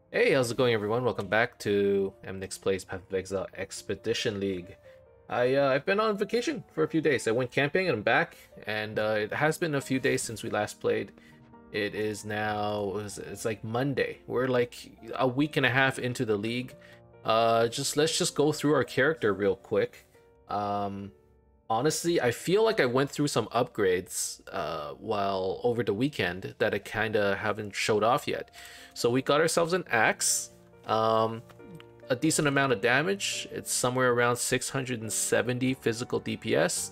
Hey, how's it going, everyone? Welcome back to Emnix Plays Path of Exile Expedition League. I've been on vacation for a few days. I went camping and I'm back, and it has been a few days since we last played. It is now it's like Monday. We're like a week and a half into the league. Let's just go through our character real quick. Um, Honestly, I feel like I went through some upgrades while over the weekend that I kind of haven't showed off yet. So we got ourselves an axe, um, a decent amount of damage. It's somewhere around 670 physical DPS.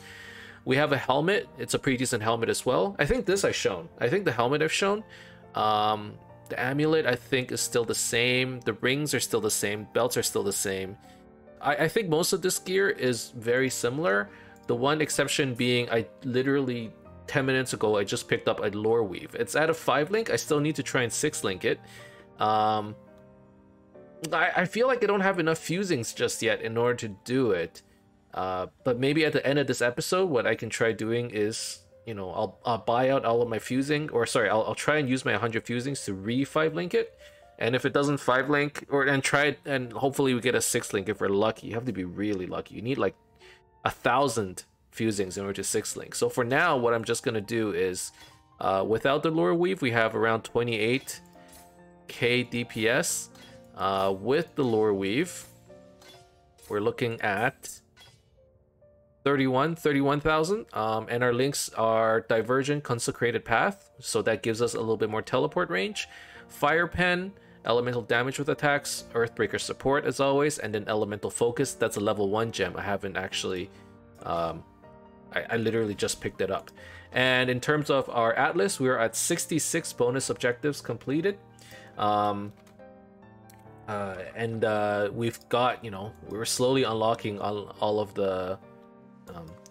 We have a helmet. It's a pretty decent helmet as well. I think this I've shown. I think the helmet I've shown. The amulet I think is still the same. The rings are still the same. Belts are still the same. I think most of this gear is very similar. The one exception being I literally 10 minutes ago I just picked up a lore weave. It's at a 5 link. I still need to try and 6 link it. Um, I feel like I don't have enough fusings just yet in order to do it. But maybe at the end of this episode, what I can try doing is, I'll buy out all of my fusing, or sorry, I'll try and use my 100 fusings to re-5 link it. And if it doesn't 5 link, and try it, and hopefully we get a 6 link if we're lucky. You have to be really lucky. You need like 1,000 fusings in order to 6 link. So for now, what I'm just gonna do is, without the lure weave, we have around 28k DPS. With the lure weave, we're looking at 31,000. And our links are Divergent, Consecrated Path, so that gives us a little bit more teleport range. Fire Pen, Elemental Damage with attacks, Earthbreaker support as always, and then Elemental Focus. That's a level 1 gem. I haven't actually I literally just picked it up. And in terms of our Atlas, we are at 66 bonus objectives completed. We've got, we were slowly unlocking all of the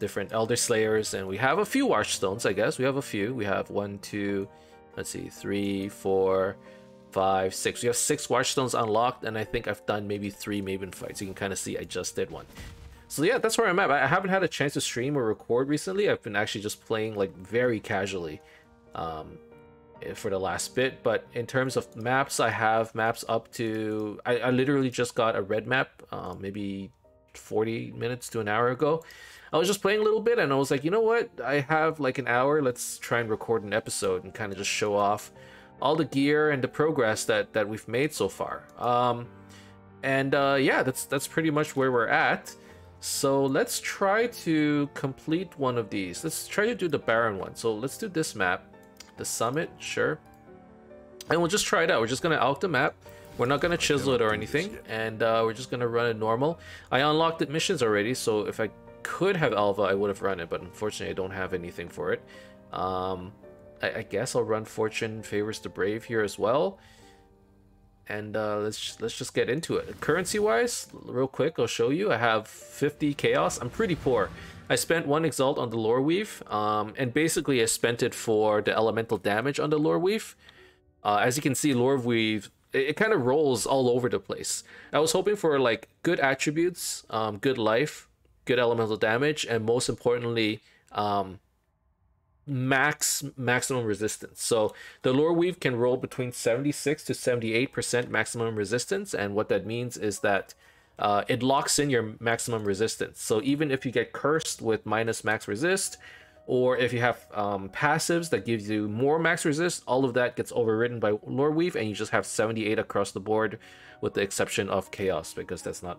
different Elder Slayers, and we have a few Watchstones, I guess. We have a few. We have 1, 2, let's see, 3, 4, 5, 6. We have 6 Watchstones unlocked, and I think I've done maybe 3 Maven fights. You can kind of see I just did one. So yeah, that's where I'm at. I haven't had a chance to stream or record recently. I've been actually just playing like very casually for the last bit. But in terms of maps, I have maps up to... I literally just got a red map maybe 40 minutes to an hour ago. I was just playing a little bit and I was like, you know what? I have like an hour. Let's try and record an episode and kind of just show off all the gear and the progress that we've made so far. Yeah, that's pretty much where we're at. So let's try to complete one of these. Let's try to do the Baron one. So let's do this map, the Summit, sure. And we'll just try it out. We're just gonna alch the map. We're not gonna chisel it or anything, and we're just gonna run it normal. I unlocked the missions already, so if I could have Alva, I would have run it, but unfortunately I don't have anything for it. I guess I'll run Fortune Favors the Brave here as well. And let's just get into it. Currency wise, real quick, I'll show you. I have 50 chaos. I'm pretty poor. I spent 1 exalt on the lore weave, and basically I spent it for the elemental damage on the lore weave. As you can see, lore weave, it kind of rolls all over the place. I was hoping for like good attributes, good life, good elemental damage, and most importantly, maximum resistance. So the lore weave can roll between 76 to 78% maximum resistance, and what that means is that it locks in your maximum resistance. So even if you get cursed with minus max resist, or if you have passives that gives you more max resist, all of that gets overridden by lore weave, and you just have 78 across the board, with the exception of chaos, because that's not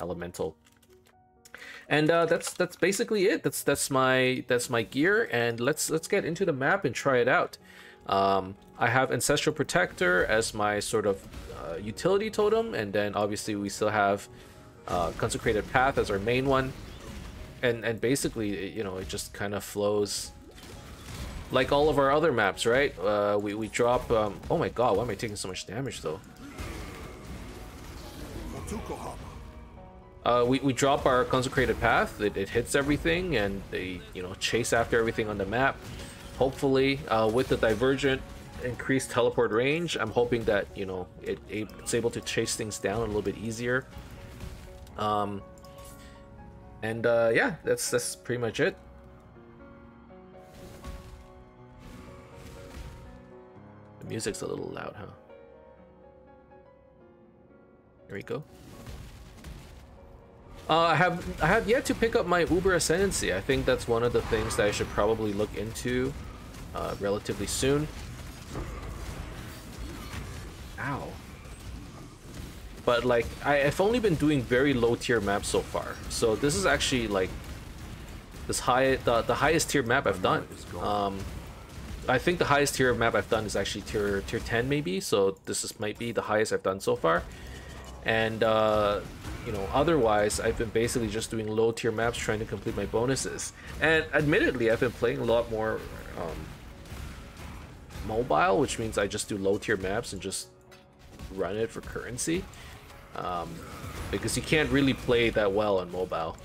elemental. And that's basically it. That's my gear, and let's get into the map and try it out. I have Ancestral Protector as my sort of utility totem, and then obviously we still have Consecrated Path as our main one. And basically, it just kind of flows like all of our other maps, right? We drop... oh my god, why am I taking so much damage though? We drop our Consecrated Path. It hits everything, and they chase after everything on the map. Hopefully, with the Divergent increased teleport range, I'm hoping that it's able to chase things down a little bit easier. Yeah, that's pretty much it. The music's a little loud, huh? There we go. I have yet to pick up my Uber Ascendancy. I think that's one of the things that I should probably look into relatively soon. Ow. But like, I've only been doing very low tier maps so far. So this is actually like the highest tier map I've done. I think the highest tier map I've done is actually tier 10 maybe. So might be the highest I've done so far. And you know, otherwise I've been basically just doing low tier maps trying to complete my bonuses. And admittedly, I've been playing a lot more mobile, which means I just do low tier maps and just run it for currency. Because you can't really play that well on mobile.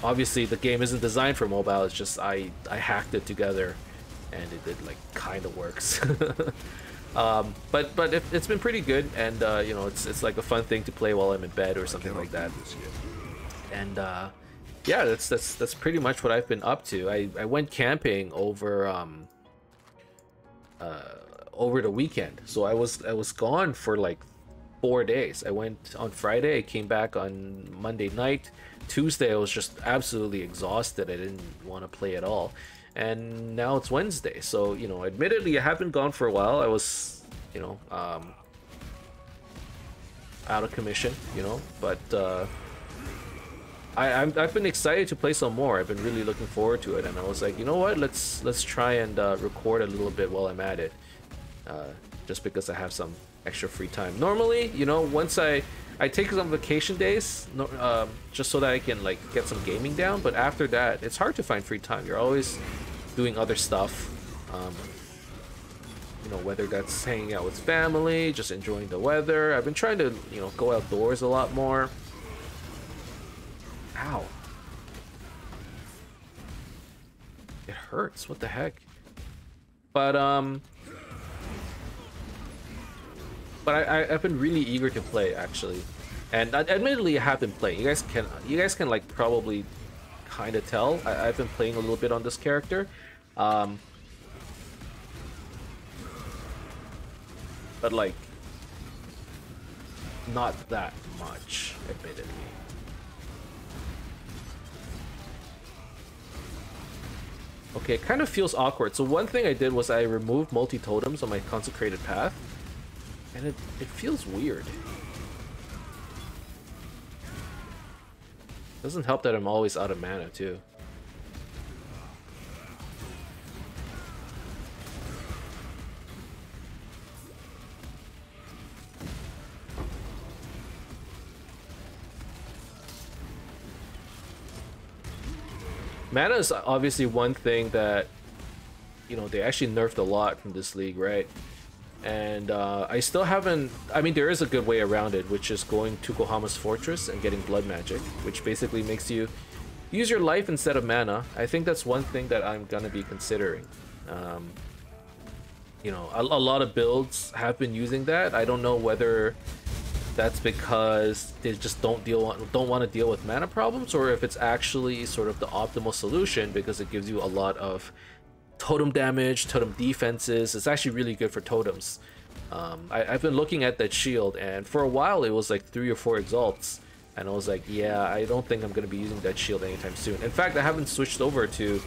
Obviously the game isn't designed for mobile, it's just I hacked it together and it like kind of works. But it's been pretty good, and you know, it's like a fun thing to play while I'm in bed or something like that. And yeah, that's pretty much what I've been up to. I went camping over the weekend, so I was gone for like 4 days. I went on Friday, I came back on Monday night. Tuesday I was just absolutely exhausted. I didn't want to play at all. And now it's Wednesday, so you know, admittedly I haven't gone for a while. I was, you know, out of commission, you know, but I've been excited to play some more. I've been really looking forward to it, and I was like, you know what, let's try and record a little bit while I'm at it, just because I have some extra free time. Normally, you know, once I take some vacation days, just so that I can like get some gaming down, but after that it's hard to find free time. You're always doing other stuff, you know, whether that's hanging out with family, just enjoying the weather. I've been trying to, you know, go outdoors a lot more. Ow. It hurts, what the heck. But I've been really eager to play, actually, and admittedly I have been playing. You guys can like probably kind of tell. I've been playing a little bit on this character, but like not that much, admittedly. Okay, it kind of feels awkward. So one thing I did was I removed multi-totems on my consecrated path. And it feels weird. Doesn't help that I'm always out of mana too. Mana is obviously one thing that, you know, they actually nerfed a lot from this league, right? And I still haven't. I mean, there is a good way around it, which is going to Kohama's Fortress and getting blood magic, which basically makes you use your life instead of mana. I think that's one thing that I'm gonna be considering. You know, a lot of builds have been using that. I don't know whether that's because they just don't want to deal with mana problems, or if it's actually sort of the optimal solution because it gives you a lot of totem damage, totem defenses. It's actually really good for totems. I've been looking at that shield, and for a while it was like 3 or 4 exalts, and I was like, yeah, I don't think I'm going to be using that shield anytime soon. In fact, I haven't switched over to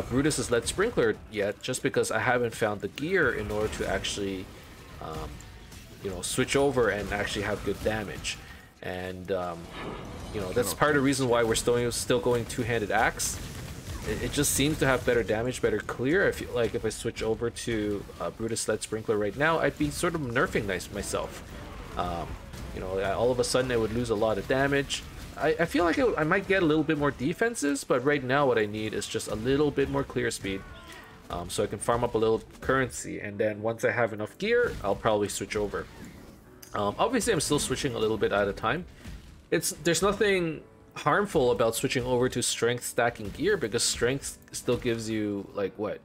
Brutus's Lead Sprinkler yet, just because I haven't found the gear in order to actually you know, switch over and actually have good damage. And you know, that's part of the reason why we're still going two-handed axe. It just seems to have better damage, better clear. I feel like if I switch over to Brutus Lead Sprinkler right now, I'd be sort of nerfing myself. You know, all of a sudden I would lose a lot of damage. I feel like I might get a little bit more defenses, but right now what I need is just a little bit more clear speed, so I can farm up a little currency, and then once I have enough gear, I'll probably switch over. Obviously I'm still switching a little bit at a time. There's nothing harmful about switching over to strength stacking gear, because strength still gives you like what,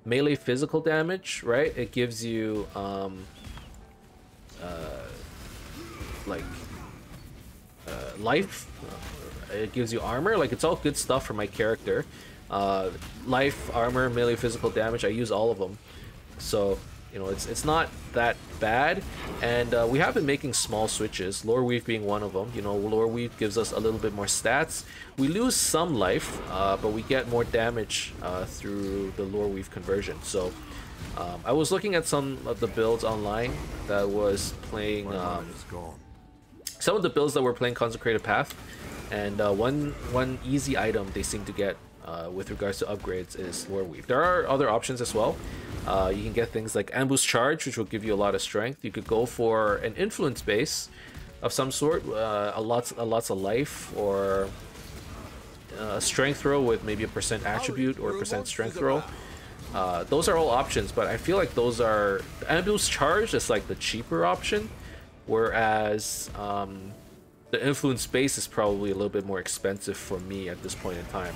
melee physical damage, right? It gives you life, it gives you armor. Like, it's all good stuff for my character. Life, armor, melee physical damage, I use all of them. So You know, it's not that bad, and we have been making small switches, lore weave being one of them. You know, lore weave gives us a little bit more stats. We lose some life, but we get more damage through the lore weave conversion. So I was looking at some of the builds online that was playing some of the builds that were playing Consecrated Path, and one easy item they seem to get with regards to upgrades is lore weave. There are other options as well. You can get things like Ambush Charge, which will give you a lot of strength. You could go for an influence base of some sort, a lots of life, or a strength throw with maybe a % attribute or a % strength throw. Those are all options, but I feel like those are... Ambush Charge is like the cheaper option, whereas the influence base is probably a little bit more expensive for me at this point in time.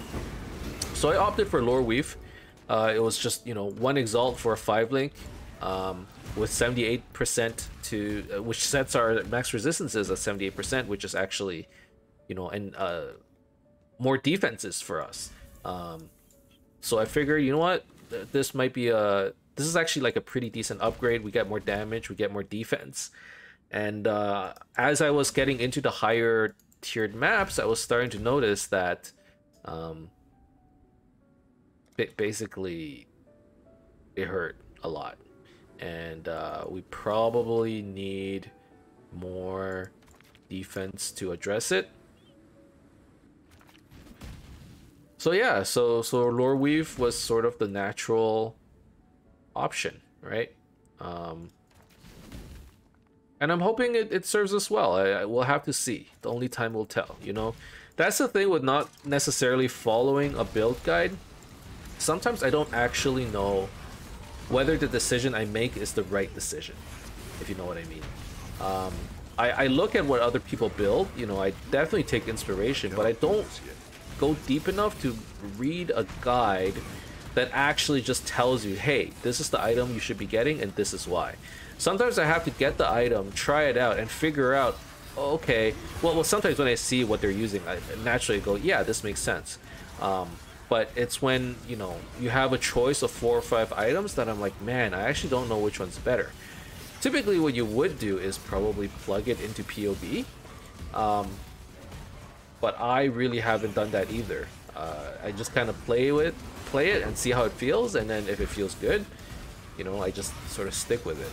So I opted for lore weave. It was just, you know, 1 exalt for a 5-link with 78% to which sets our max resistances at 78%, which is actually, you know, and more defenses for us. So I figure, you know what, this might be this is actually like a pretty decent upgrade. We get more damage, we get more defense, and as I was getting into the higher tiered maps, I was starting to notice that basically it hurt a lot, and we probably need more defense to address it. So yeah, so lore weave was sort of the natural option, right? And I'm hoping it serves us well. We'll have to see. The only time will tell, you know? That's the thing with not necessarily following a build guide. Sometimes I don't actually know whether the decision I make is the right decision, if you know what I mean. I look at what other people build, you know, I definitely take inspiration, but I don't go deep enough to read a guide that actually just tells you, hey, this is the item you should be getting and this is why. Sometimes I have to get the item, try it out, and figure out, okay, well sometimes when I see what they're using, I naturally go, yeah, this makes sense. But it's when, you know, you have a choice of 4 or 5 items that I'm like, man, I actually don't know which one's better. Typically what you would do is probably plug it into POB. But I really haven't done that either. I just kind of play it and see how it feels, and then if it feels good, you know, I just sort of stick with it.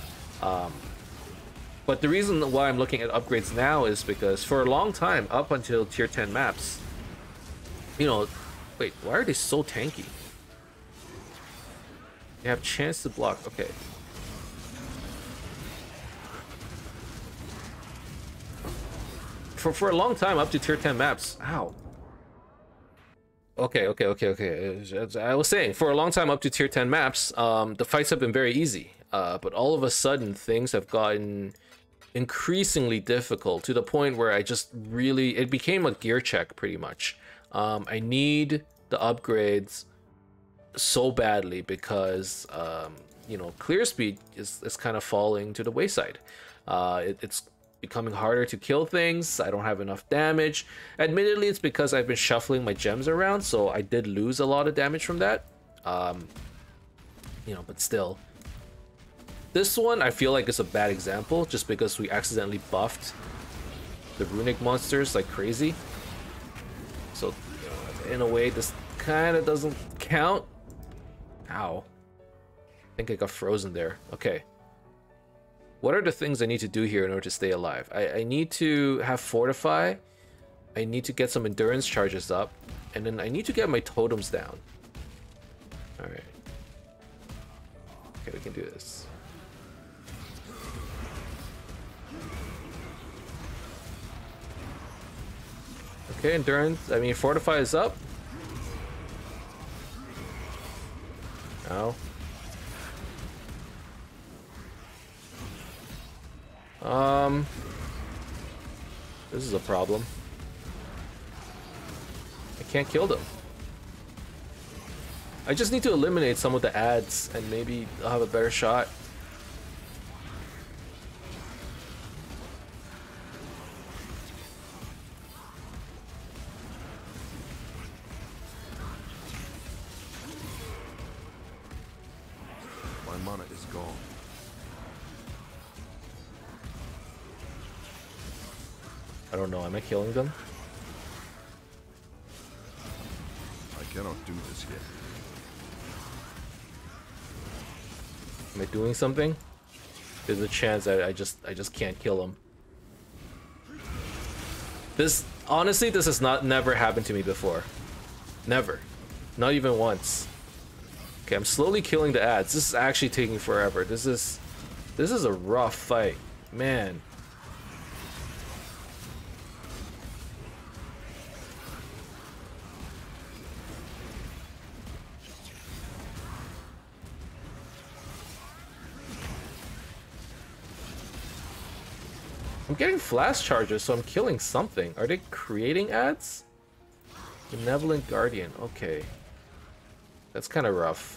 But the reason why I'm looking at upgrades now is because for a long time, up until tier 10 maps, you know, wait, why are they so tanky? They have chance to block, okay. For a long time, up to tier 10 maps, ow. Okay. I was saying, for a long time up to tier 10 maps, the fights have been very easy. But all of a sudden, things have gotten increasingly difficult to the point where I just really... It became a gear check, pretty much. I need the upgrades so badly because, you know, clear speed is kind of falling to the wayside. It's becoming harder to kill things. I don't have enough damage. Admittedly, it's because I've been shuffling my gems around, so I did lose a lot of damage from that. You know, but still. This one I feel like is a bad example just because we accidentally buffed the runic monsters like crazy. So, you know, in a way, this kind of doesn't count. Ow. I think I got frozen there. Okay. What are the things I need to do here in order to stay alive? I need to have Fortify. I need to get some endurance charges up. And then I need to get my totems down. Alright. Okay, we can do this. Okay, endurance. I mean, Fortify is up. Ow. This is a problem. I can't kill them. I just need to eliminate some of the ads and maybe I'll have a better shot. My mana is gone. I don't know. Am I killing them? I cannot do this yet. Am I doing something? There's a chance that I just can't kill them. This honestly, this has never happened to me before. Never. Not even once. Okay, I'm slowly killing the ads. This is actually taking forever. This is a rough fight. Man. I'm getting flash charges, so I'm killing something. Are they creating ads? Benevolent Guardian. Okay. That's kind of rough.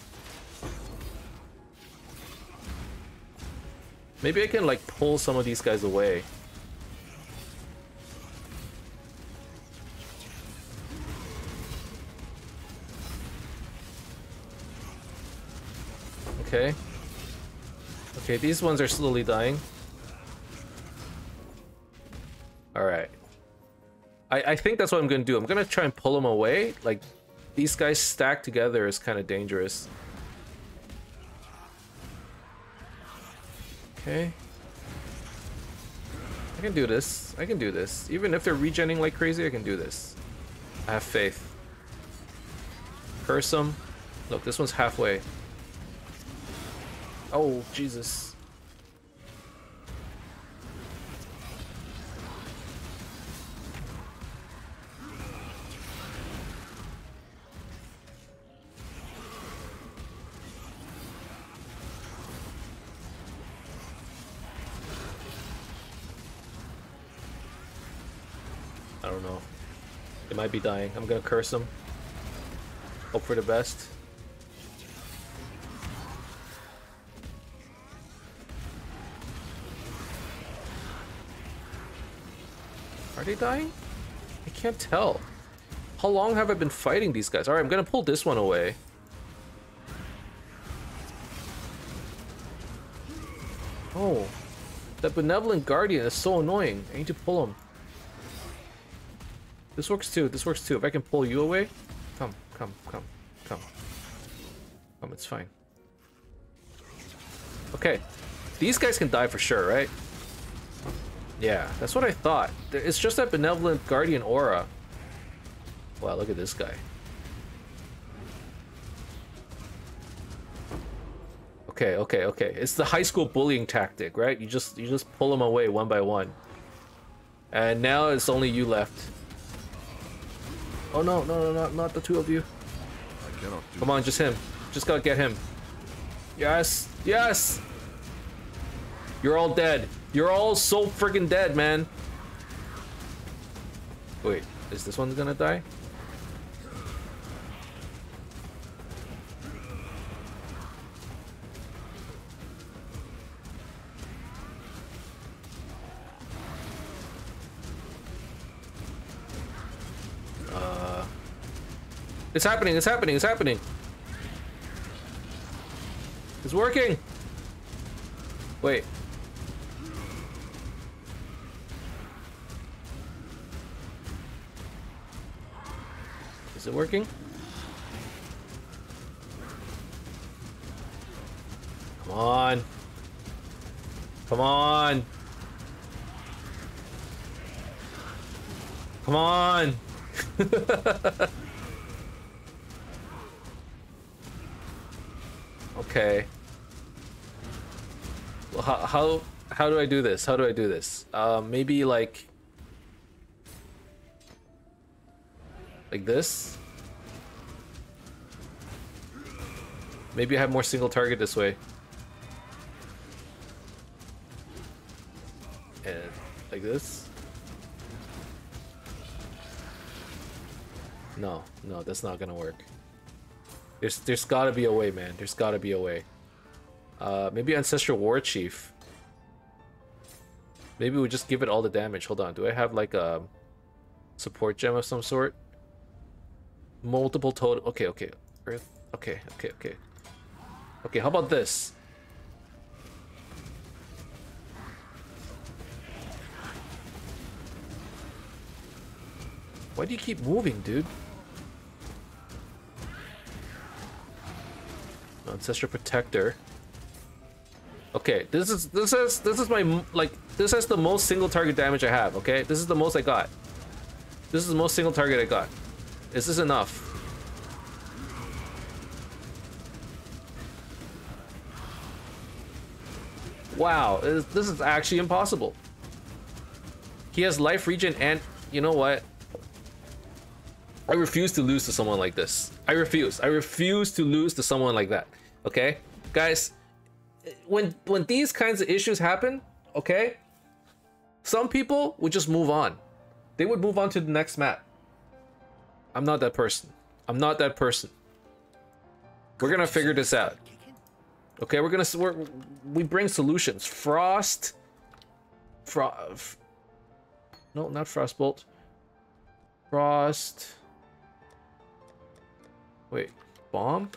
Maybe I can like pull some of these guys away. Okay. Okay, these ones are slowly dying. Alright. I think that's what I'm gonna do. I'm gonna try and pull them away. Like, these guys stacked together is kind of dangerous. Okay. I can do this. I can do this. Even if they're regenning like crazy, I can do this. I have faith. Curse them. Look, this one's halfway. Oh, Jesus. I don't know. They might be dying. I'm gonna curse them. Hope for the best. Are they dying? I can't tell. How long have I been fighting these guys? Alright, I'm gonna pull this one away. Oh. That Benevolent Guardian is so annoying. I need to pull him. This works too. This works too. If I can pull you away. Come, come, come, come. Come, it's fine. Okay. These guys can die for sure, right? Yeah, that's what I thought. It's just that Benevolent Guardian aura. Wow, look at this guy. Okay, okay, okay. It's the high school bullying tactic, right? You just pull them away one by one. And now it's only you left. Oh no, no, no, not the two of you. I cannot do Come on, just him. Just gotta get him. Yes, yes! You're all dead. You're all so freaking dead, man. Wait, is this one gonna die? It's happening, it's happening, it's happening. It's working. Wait. Is it working? Come on. Come on. Come on. Okay. Well, how do I do this? How do I do this? Maybe like this. Maybe I have more single target this way. And like this. No, no, that's not gonna work. There's gotta be a way, man. There's gotta be a way. Maybe Ancestral War Chief. Maybe we just give it all the damage. Hold on, do I have like a support gem of some sort? Multiple total. Okay, okay. Earth. Okay, okay, okay. Okay, how about this? Why do you keep moving, dude? Ancestral Protector. Okay, this is my, like, this has the most single target damage I have, okay? This is the most I got. This is the most single target I got. Is this enough? Wow, this is actually impossible. He has life regen and, you know what? I refuse to lose to someone like this. I refuse to lose to someone like that. Okay? Guys, when these kinds of issues happen, okay? Some people would just move on. They would move on to the next map. I'm not that person. I'm not that person. We're gonna figure this out. Okay, we bring solutions. Frost. No, not Frostbolt. Frost. Wait, bomb?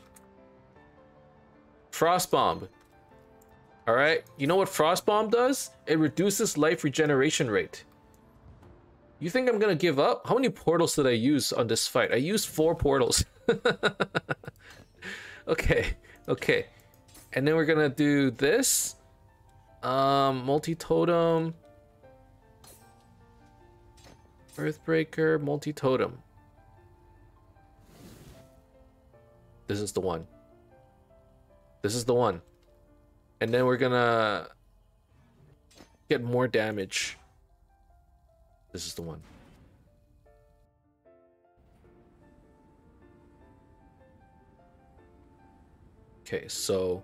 Frost Bomb. All right, you know what Frost Bomb does? It reduces life regeneration rate. You think I'm gonna give up? How many portals did I use on this fight? I used 4 portals. Okay. And then we're gonna do this. Multi-totem. Earthbreaker, multi-totem. This is the one. This is the one. And then we're gonna get more damage. This is the one. Okay, so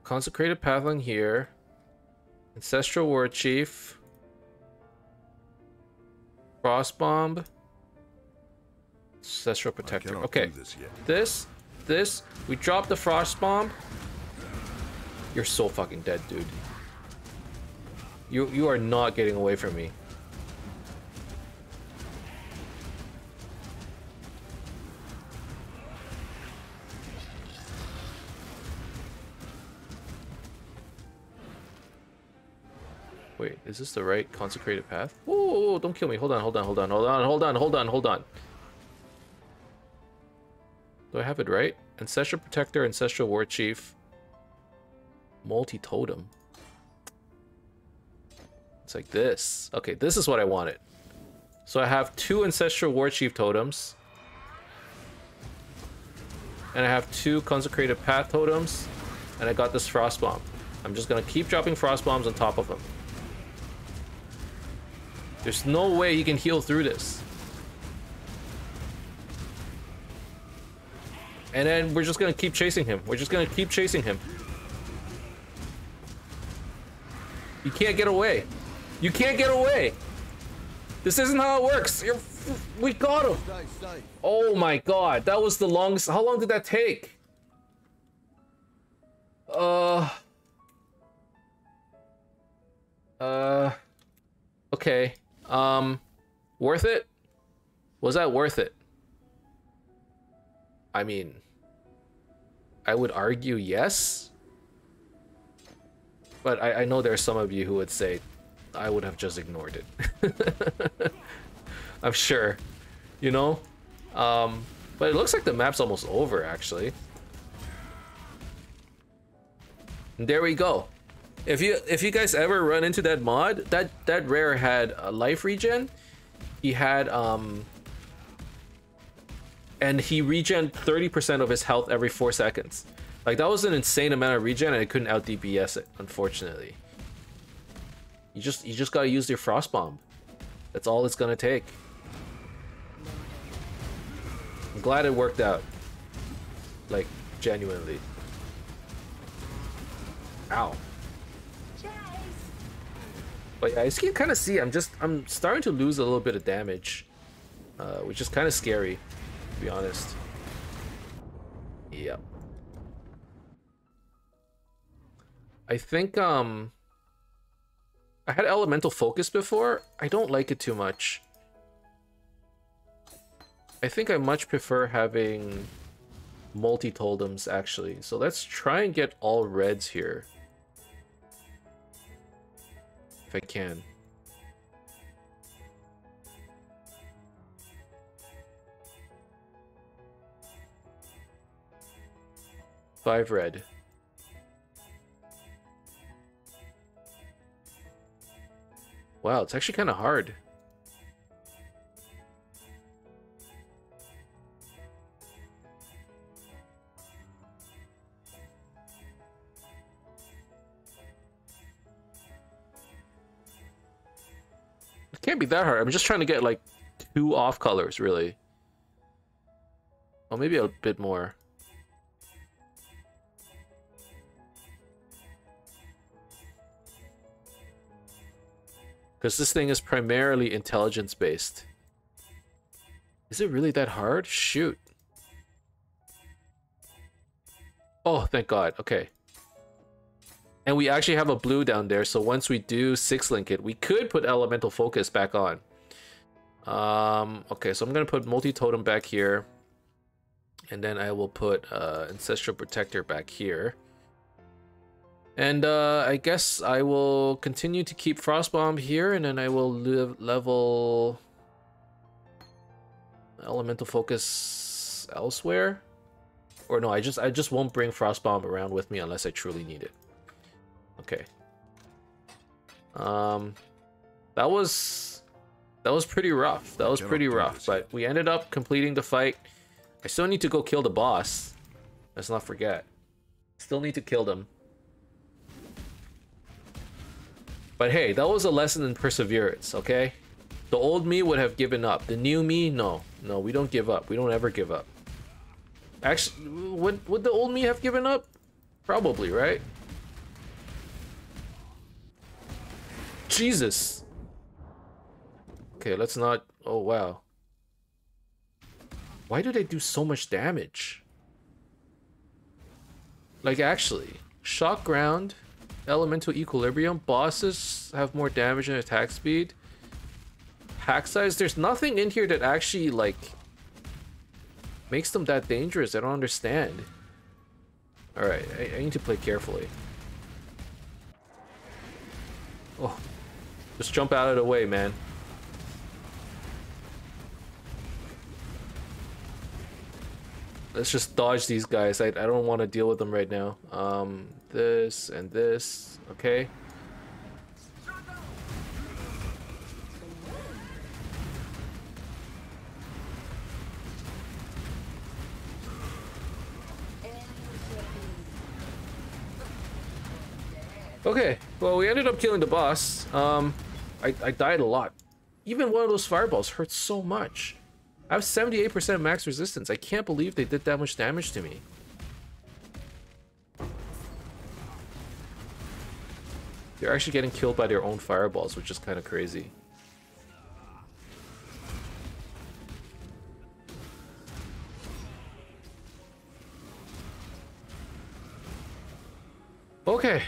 Consecrated Pathling here. Ancestral War Chief. Frost Bomb. Ancestral Protector. Okay. This, we drop the Frost Bomb. You're so fucking dead, dude. You are not getting away from me. Wait, is this the right consecrated path? Whoa, don't kill me. Hold on. Do I have it right? Ancestral Protector, Ancestral War Chief. Multi-totem. It's like this. Okay, this is what I wanted. So I have 2 Ancestral War Chief totems. And I have 2 Consecrated Path totems. And I got this Frost Bomb. I'm just gonna keep dropping Frost Bombs on top of him. There's no way he can heal through this. And then we're just gonna keep chasing him. You can't get away. You can't get away. This isn't how it works. We got him. Oh my god, that was the longest. How long did that take? Okay. Worth it? Was that worth it? I mean, I would argue yes. But I know there are some of you who would say I would have just ignored it. I'm sure, you know? But it looks like the map's almost over, actually. And there we go. If you guys ever run into that mod, that rare had a life regen. He had and he regen 30% of his health every 4 seconds. Like, that was an insane amount of regen, and I couldn't out DPS it, unfortunately. You just gotta use your Frost Bomb. That's all it's gonna take. I'm glad it worked out. Like, genuinely. Ow. But yeah, as you can kind of see, I'm starting to lose a little bit of damage, which is kind of scary, to be honest. Yep. I think I had Elemental Focus before. I don't like it too much. I think I much prefer having multi-totems, actually. So let's try and get all reds here. If I can. 5 red. Wow, it's actually kind of hard. It can't be that hard. I'm just trying to get like 2 off colors, really. Oh, maybe a bit more. Because this thing is primarily intelligence based. Is it really that hard? Shoot. Oh, thank God. Okay. And we actually have a blue down there, so once we do 6-link it, we could put elemental focus back on. Okay, so I'm gonna put multi-totem back here. And then I will put ancestral protector back here. And I guess I will continue to keep Frostbomb here, and then I will level elemental focus elsewhere. Or no, I just won't bring Frostbomb around with me unless I truly need it. Okay. That was pretty rough. That was pretty rough, but we ended up completing the fight. I still need to go kill the boss. Let's not forget. Still need to kill them. But hey, that was a lesson in perseverance, okay? The old me would have given up. The new me, no. No, we don't give up. We don't ever give up. Actually, would the old me have given up? Probably, right? Jesus. Okay, let's not... Oh, wow. Why do they do so much damage? Like, actually, shock ground... Elemental equilibrium. Bosses have more damage and attack speed. Pack size. There's nothing in here that actually, like, makes them that dangerous. I don't understand. Alright, I need to play carefully. Oh. Just jump out of the way, man. Let's just dodge these guys. I don't want to deal with them right now. This and this. Okay. Okay, well, we ended up killing the boss. I died a lot. Even one of those fireballs hurts so much. I have 78% max resistance. I can't believe they did that much damage to me. They're actually getting killed by their own fireballs, which is kind of crazy. Okay.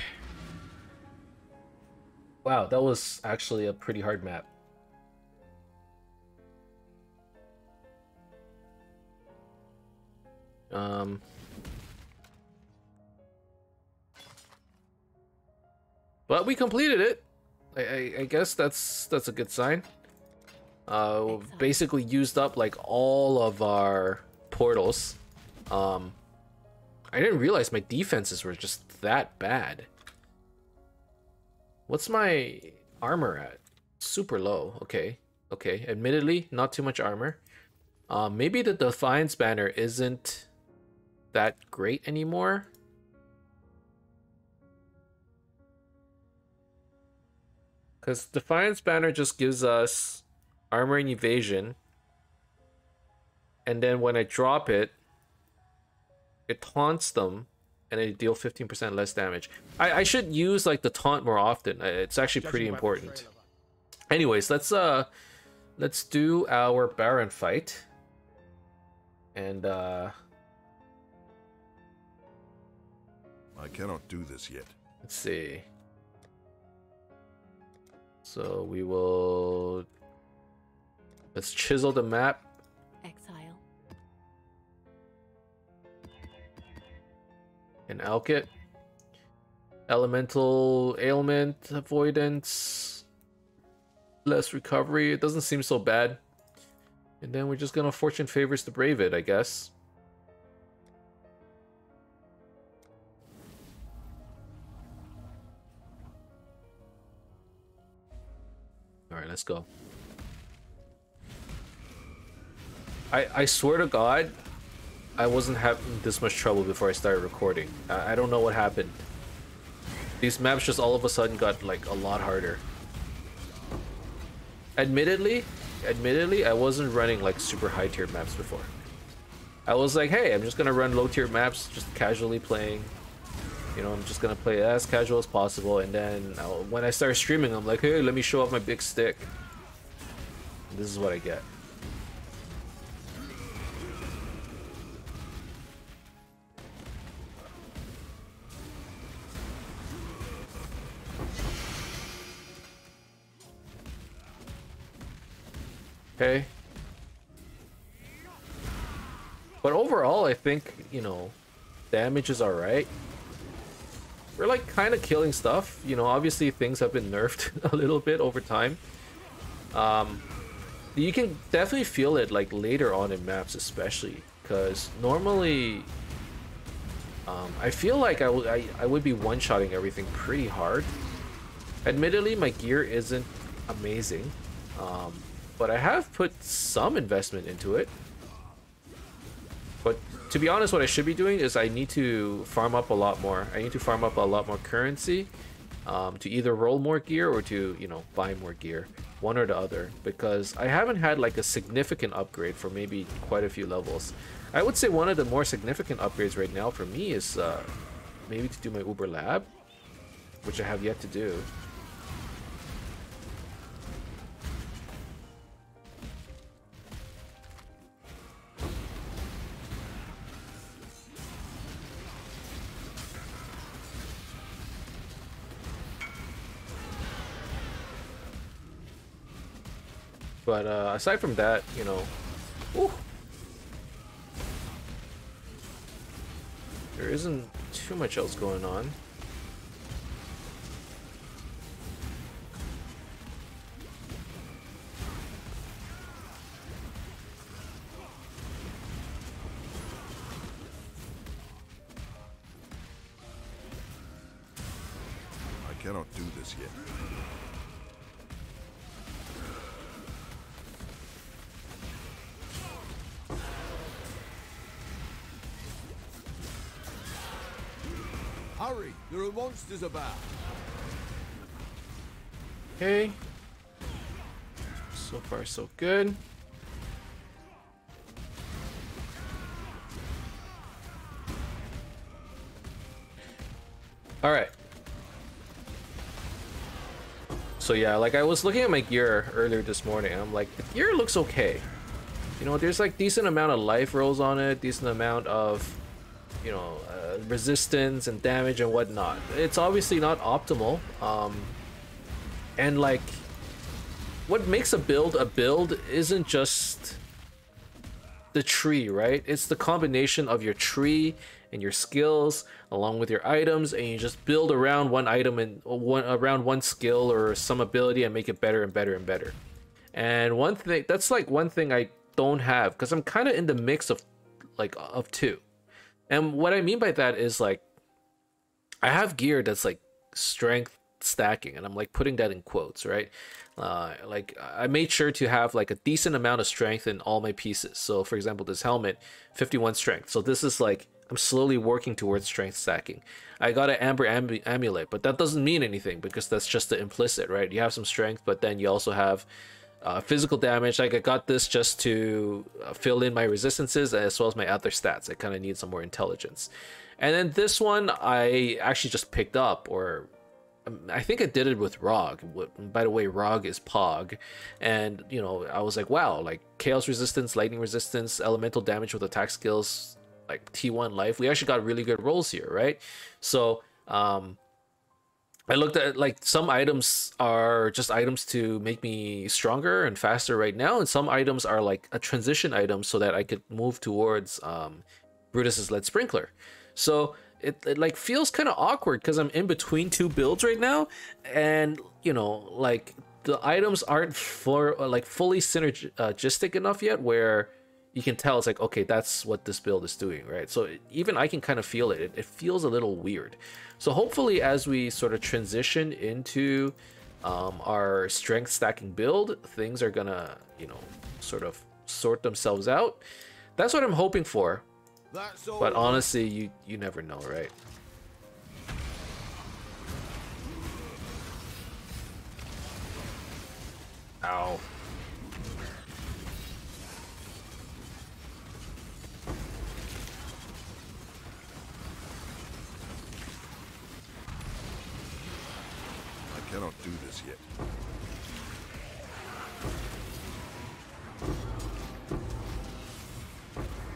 Wow, that was actually a pretty hard map. But we completed it. I guess that's a good sign. Basically used up like all of our portals. I didn't realize my defenses were just that bad. What's my armor at? Super low. Okay. Okay. Admittedly, not too much armor. Maybe the Defiance banner isn't that great anymore. Because Defiance banner just gives us armor and evasion. And then when I drop it, it taunts them and I deal 15% less damage. I should use like the taunt more often. It's actually pretty important. Anyways, let's do our Baron fight. And I cannot do this yet. Let's see. So we will... Let's chisel the map. Exile. And alk it. Elemental ailment avoidance. Less recovery. It doesn't seem so bad. And then we're just gonna fortune favors the brave it, I guess. Alright, let's go. I swear to God, I wasn't having this much trouble before I started recording. I don't know what happened. These maps just all of a sudden got like a lot harder. Admittedly, I wasn't running like super high tier maps before. I was like, hey, I'm just gonna run low tier maps, just casually playing. You know, I'm just gonna play as casual as possible. And then when I started streaming, I'm like, hey, let me show off my big stick. And this is what I get. Okay. But overall, I think, you know, damage is alright. We're like kind of killing stuff. You know, obviously things have been nerfed a little bit over time. You can definitely feel it like later on in maps, especially because normally I feel like I would be one-shotting everything pretty hard. Admittedly, my gear isn't amazing. But I have put some investment into it. But to be honest, what I should be doing is I need to farm up a lot more. I need to farm up a lot more currency to either roll more gear or to, you know, buy more gear. One or the other. Because I haven't had like a significant upgrade for maybe quite a few levels. I would say one of the more significant upgrades right now for me is maybe to do my Uber Lab, which I have yet to do. But aside from that, you know, whew, there isn't too much else going on. I cannot do this yet. Hurry! There are monsters about. Okay. So far, so good. All right. So yeah, like I was looking at my gear earlier this morning. I'm like, the gear looks okay. You know, there's like decent amount of life rolls on it, decent amount of, you know, resistance and damage and whatnot. It's obviously not optimal. And like, what makes a build isn't just the tree, right? It's the combination of your tree and your skills along with your items, and you just build around one item and around one skill or some ability and make it better and better and better. And one thing that's like one thing I don't have, because I'm kind of in the mix of like of two. And what I mean by that is like I have gear that's like strength stacking, and I'm like putting that in quotes, right? Like I made sure to have like a decent amount of strength in all my pieces. So for example, this helmet, 51 strength. So this is like I'm slowly working towards strength stacking. I got an amber amulet, but that doesn't mean anything because that's just the implicit, right? You have some strength, but then you also have physical damage. Like I got this just to fill in my resistances as well as my other stats. I kind of need some more intelligence. And then this one I actually just picked up, or I think I did it with Rog. By the way, Rog is Pog. And, you know, I was like, wow, like chaos resistance, lightning resistance, elemental damage with attack skills, like T1 life. We actually got really good rolls here, right? So I looked at like some items are just items to make me stronger and faster right now, and some items are like a transition item so that I could move towards Brutus's lead sprinkler. So it like feels kind of awkward because I'm in between two builds right now, and you know, like the items aren't fully synergistic enough yet where you can tell it's like, okay, that's what this build is doing, right? So even I can kind of feel it. It feels a little weird. So hopefully as we sort of transition into our strength stacking build, things are gonna, you know, sort of sort themselves out. That's what I'm hoping for. But honestly, you never know, right? Ow. I cannot do this yet.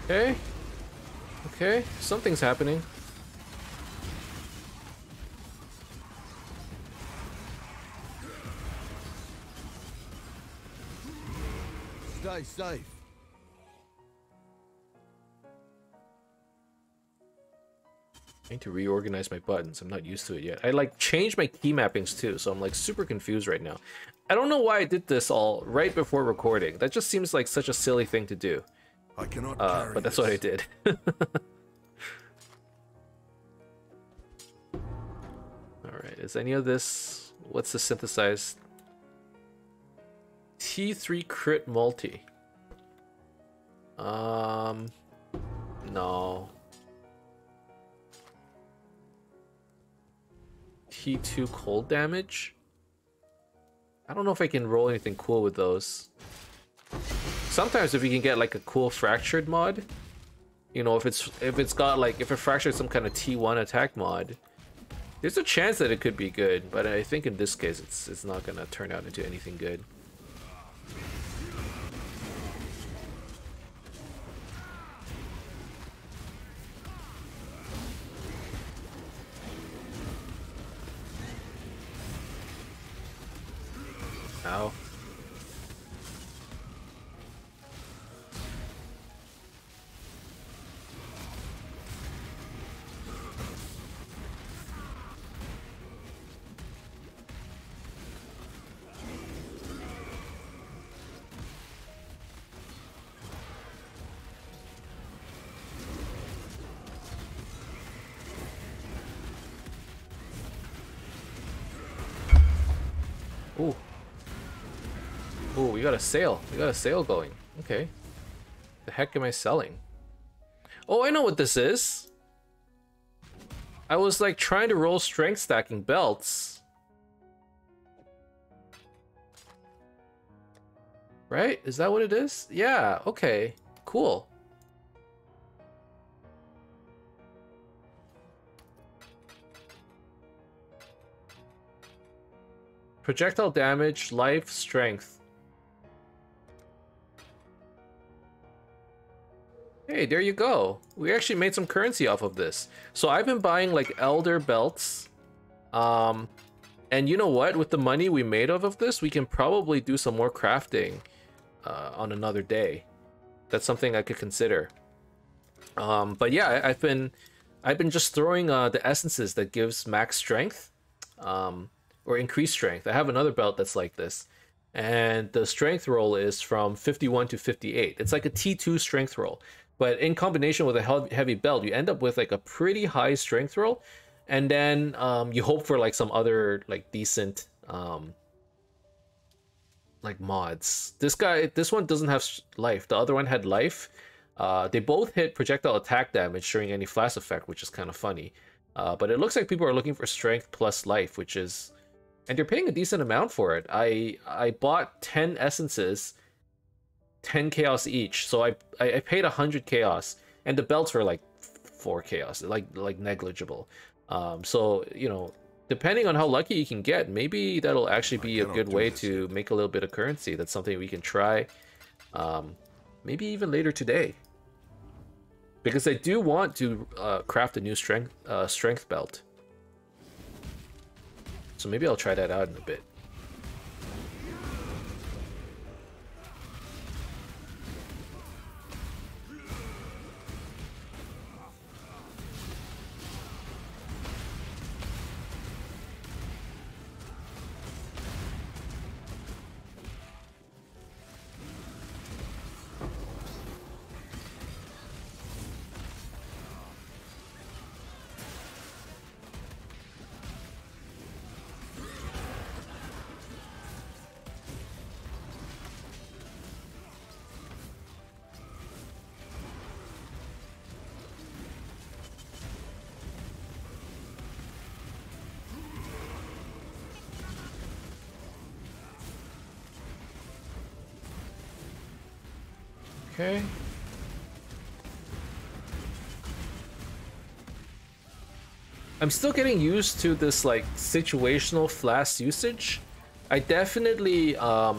Okay. Okay, something's happening. Stay safe. I need to reorganize my buttons. I'm not used to it yet. I like changed my key mappings too, so I'm like super confused right now. I don't know why I did this all right before recording. That just seems like such a silly thing to do. I cannot carry but that's this. what I did. Alright, is any of this... What's the synthesized? T3 crit multi. No. T2 cold damage? I don't know if I can roll anything cool with those. Sometimes if you can get like a cool fractured mod, you know, if it's got like, if it fractured some kind of T1 attack mod, there's a chance that it could be good, but I think in this case it's not gonna turn out into anything good. Ow. Ooh. Ooh, we got a sale. We got a sale going. Okay. The heck am I selling? Oh, I know what this is. I was like trying to roll strength stacking belts. Right? Is that what it is? Yeah, okay. Cool. Projectile damage, life, strength. Hey, there you go. We actually made some currency off of this. So I've been buying like elder belts. And you know what? With the money we made off of this, we can probably do some more crafting on another day. That's something I could consider. But yeah, I've been just throwing the essences that gives max strength. Or increased strength. I have another belt that's like this. And the strength roll is from 51 to 58. It's like a T2 strength roll. But in combination with a heavy belt, you end up with like a pretty high strength roll. And then you hope for like some other like decent like mods. This one doesn't have life. The other one had life. They both hit projectile attack damage during any flash effect, which is kind of funny. But it looks like people are looking for strength plus life, which is... And you're paying a decent amount for it. I bought 10 essences, 10 chaos each, so I paid 100 chaos, and the belts were like 4 chaos, like negligible. So, you know, depending on how lucky you can get, maybe that'll actually be a good way to make a little bit of currency. That's something we can try, maybe even later today. Because I do want to craft a new strength belt. So maybe I'll try that out in a bit. Okay. I'm still getting used to this like situational flask usage. I definitely I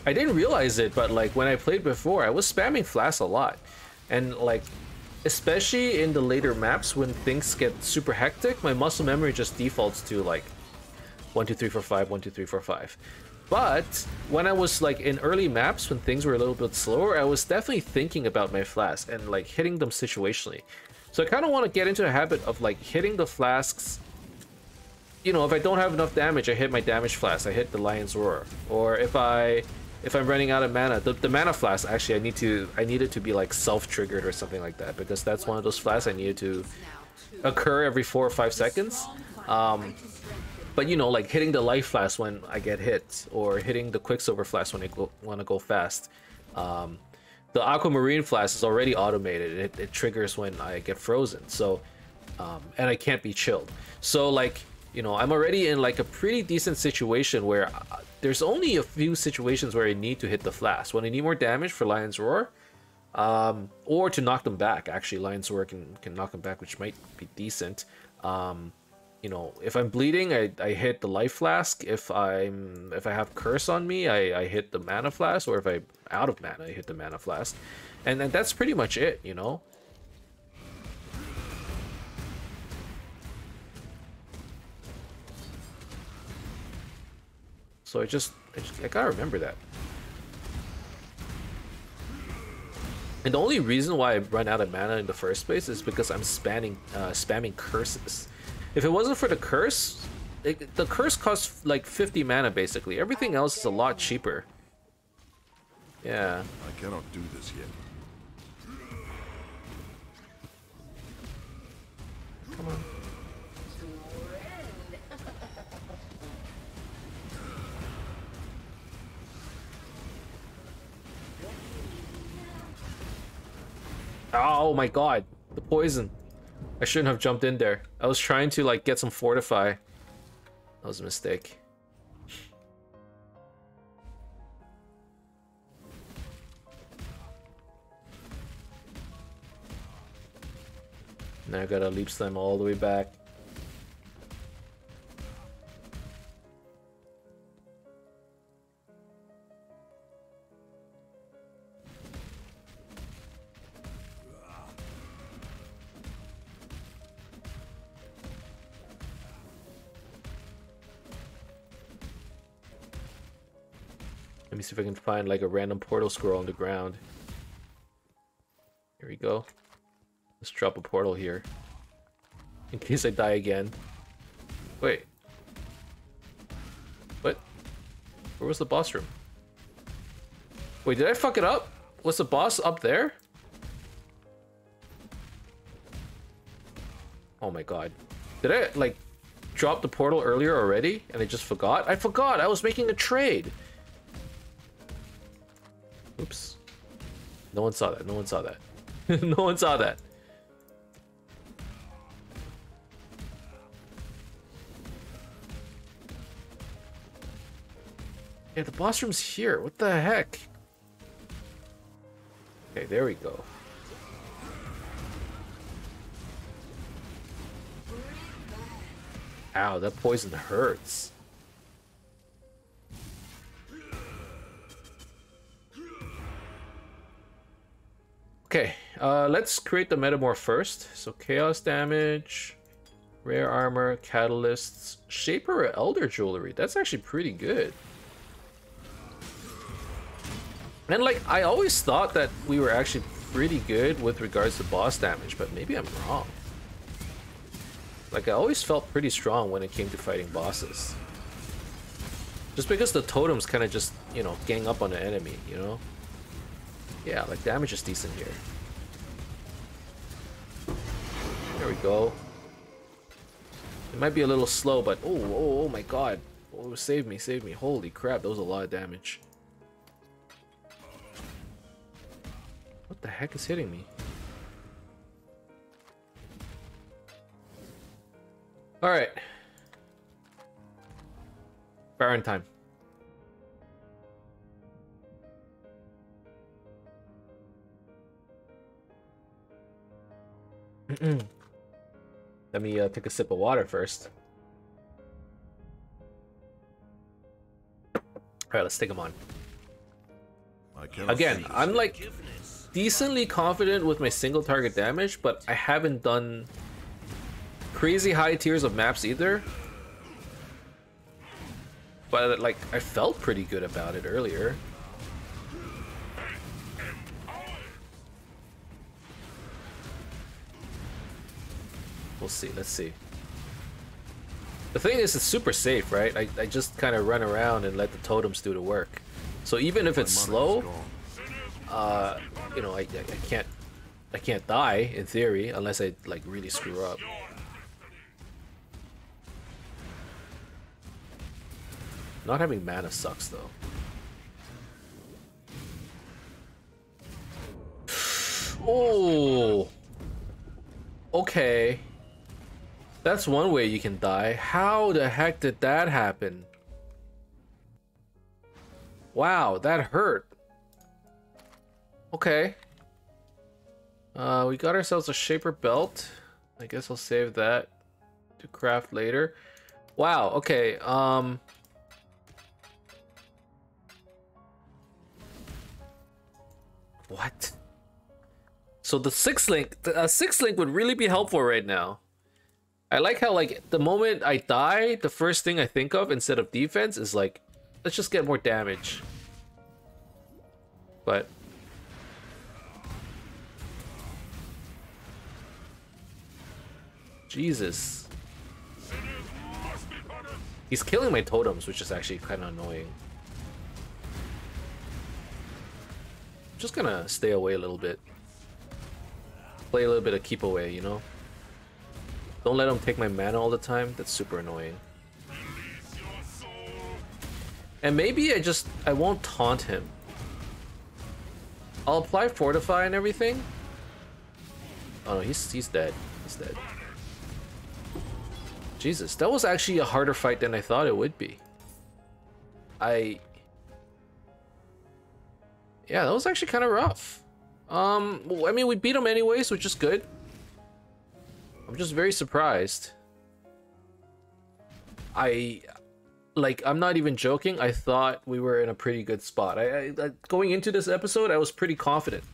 didn't realize it, but like when I played before, I was spamming flask a lot. And like especially in the later maps when things get super hectic, my muscle memory just defaults to like 1 2 3 4 5 1 2 3 4 5. But when I was like in early maps when things were a little bit slower, I was definitely thinking about my flasks and like hitting them situationally. So I kind of want to get into a habit of like hitting the flasks. You know, if I don't have enough damage, I hit my damage flask. I hit the Lion's Roar. Or if I'm running out of mana, the mana flask actually I need it to be like self-triggered or something like that, because that's one of those flasks I needed to occur every 4 or 5 seconds. But you know, like hitting the life flask when I get hit, or hitting the Quicksilver flask when I want to go fast. The Aquamarine flask is already automated. It triggers when I get frozen. So, and I can't be chilled. So like, you know, I'm already in like a pretty decent situation where there's only a few situations where I need to hit the flask. When I need more damage for Lion's Roar, or to knock them back. Actually, Lion's Roar can knock them back, which might be decent. You know, if I'm bleeding, I hit the life flask. If I have curse on me, I hit the mana flask, or if I'm out of mana, I hit the mana flask. And then that's pretty much it, you know. So I gotta remember that. And the only reason why I run out of mana in the first place is because I'm spamming curses. If it wasn't for the curse, the curse costs like 50 mana basically. Everything else is a lot cheaper. Yeah. I cannot do this yet. Come on. Oh my god, the poison. I shouldn't have jumped in there. I was trying to like get some fortify. That was a mistake. Now I gotta leap slam all the way back. Let me see if I can find like a random portal scroll on the ground. Here we go. Let's drop a portal here. In case I die again. Wait. What? Where was the boss room? Wait, did I fuck it up? Was the boss up there? Oh my god. Did I like drop the portal earlier already and I just forgot? I forgot! I was making a trade! Oops. No one saw that. No one saw that. No one saw that. Yeah, the boss room's here. What the heck? Okay, there we go. Ow, that poison hurts. Okay, let's create the metamorph first. So chaos damage, rare armor, catalysts, shaper or elder jewelry. That's actually pretty good. And like, I always thought that we were actually pretty good with regards to boss damage, but maybe I'm wrong. Like, I always felt pretty strong when it came to fighting bosses. Just because the totems kind of just, you know, gang up on the enemy, you know? Yeah, like damage is decent here. There we go. It might be a little slow, but oh my god. Oh, save me, save me. Holy crap, that was a lot of damage. What the heck is hitting me? Alright. Baron time. Let me take a sip of water first. Alright, let's take him on. Again, I'm like decently confident with my single target damage, but I haven't done crazy high tiers of maps either. But like, I felt pretty good about it earlier. We'll see, let's see. The thing is, it's super safe, right? I just kind of run around and let the totems do the work. So even if it's slow, you know, I can't die in theory unless I like really screw up. Not having mana sucks though. Oh, okay. That's one way you can die. How the heck did that happen? Wow, that hurt. Okay. We got ourselves a Shaper Belt. I guess I'll save that to craft later. Wow, okay. What? So the 6-link, a 6-link would really be helpful right now. I like how, like, the moment I die, the first thing I think of instead of defense is like, let's just get more damage. But Jesus. He's killing my totems, which is actually kind of annoying. I'm just gonna stay away a little bit. Play a little bit of keep away, you know? Don't let him take my mana all the time. That's super annoying. And maybe I won't taunt him. I'll apply Fortify and everything. Oh no, he's dead. He's dead. Jesus, that was actually a harder fight than I thought it would be. Yeah, that was actually kind of rough. I mean, we beat him anyways, which is good. I'm just very surprised. I'm not even joking. I thought we were in a pretty good spot. Going into this episode, I was pretty confident.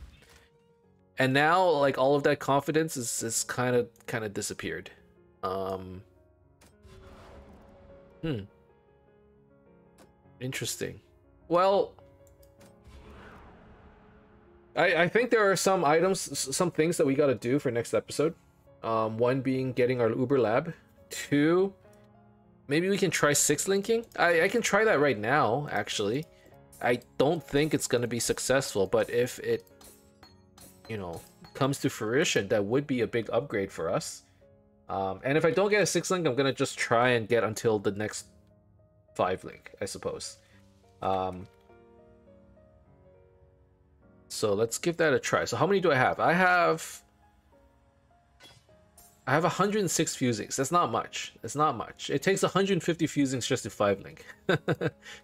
And now, like, all of that confidence is kind of disappeared. Interesting. Well, I think there are some items, some things that we got to do for next episode. One being getting our Uber Lab. 2, maybe we can try 6-linking. I can try that right now, actually. I don't think it's going to be successful, but if it, you know, comes to fruition, that would be a big upgrade for us. And if I don't get a 6-link, I'm going to just try and get until the next 5-link, I suppose. So let's give that a try. So how many do I have? I have 106 fusings. That's not much. It's not much. It takes 150 fusings just to 5-link,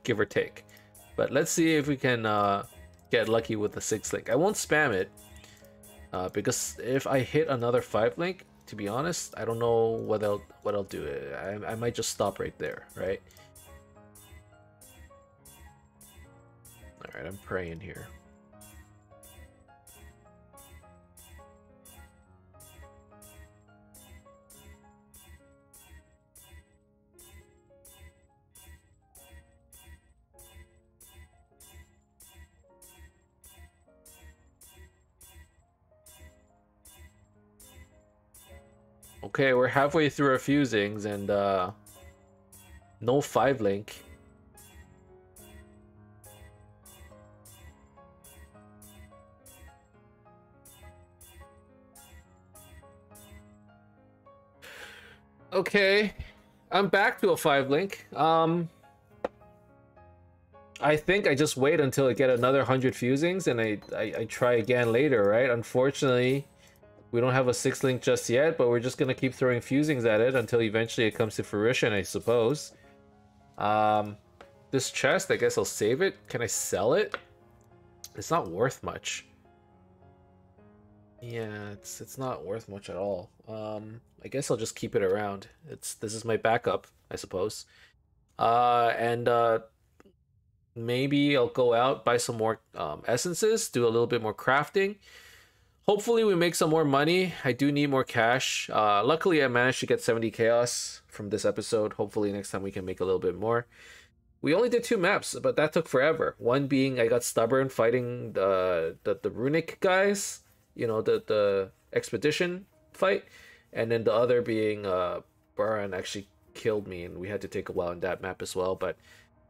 give or take. But let's see if we can get lucky with the 6-link. I won't spam it because if I hit another 5-link, to be honest, I don't know what I'll do. I might just stop right there, right? All right, I'm praying here. Okay, we're halfway through our fusings and no 5-link. Okay, I'm back to a 5-link. I think I just wait until I get another 100 fusings and I try again later, right? Unfortunately, we don't have a 6-link just yet, but we're just gonna keep throwing fusings at it until eventually it comes to fruition, I suppose. This chest, I guess I'll save it. Can I sell it? It's not worth much. Yeah, it's not worth much at all. I guess I'll just keep it around. This is my backup, I suppose. And maybe I'll go out, buy some more essences, do a little bit more crafting. Hopefully we make some more money. I do need more cash. Luckily I managed to get 70 chaos from this episode. Hopefully next time we can make a little bit more. We only did 2 maps, but that took forever. One being I got stubborn fighting the runic guys, you know, the expedition fight, and then the other being Baran actually killed me, and we had to take a while in that map as well. But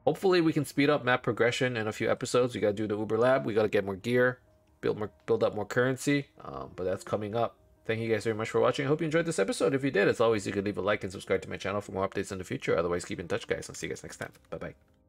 hopefully we can speed up map progression in a few episodes. We gotta do the Uber Lab. We gotta get more gear, build up more currency. But that's coming up. Thank you guys very much for watching. I hope you enjoyed this episode. If you did, as always, you could leave a like and subscribe to my channel for more updates in the future. Otherwise, keep in touch, guys. I'll see you guys next time. Bye-bye.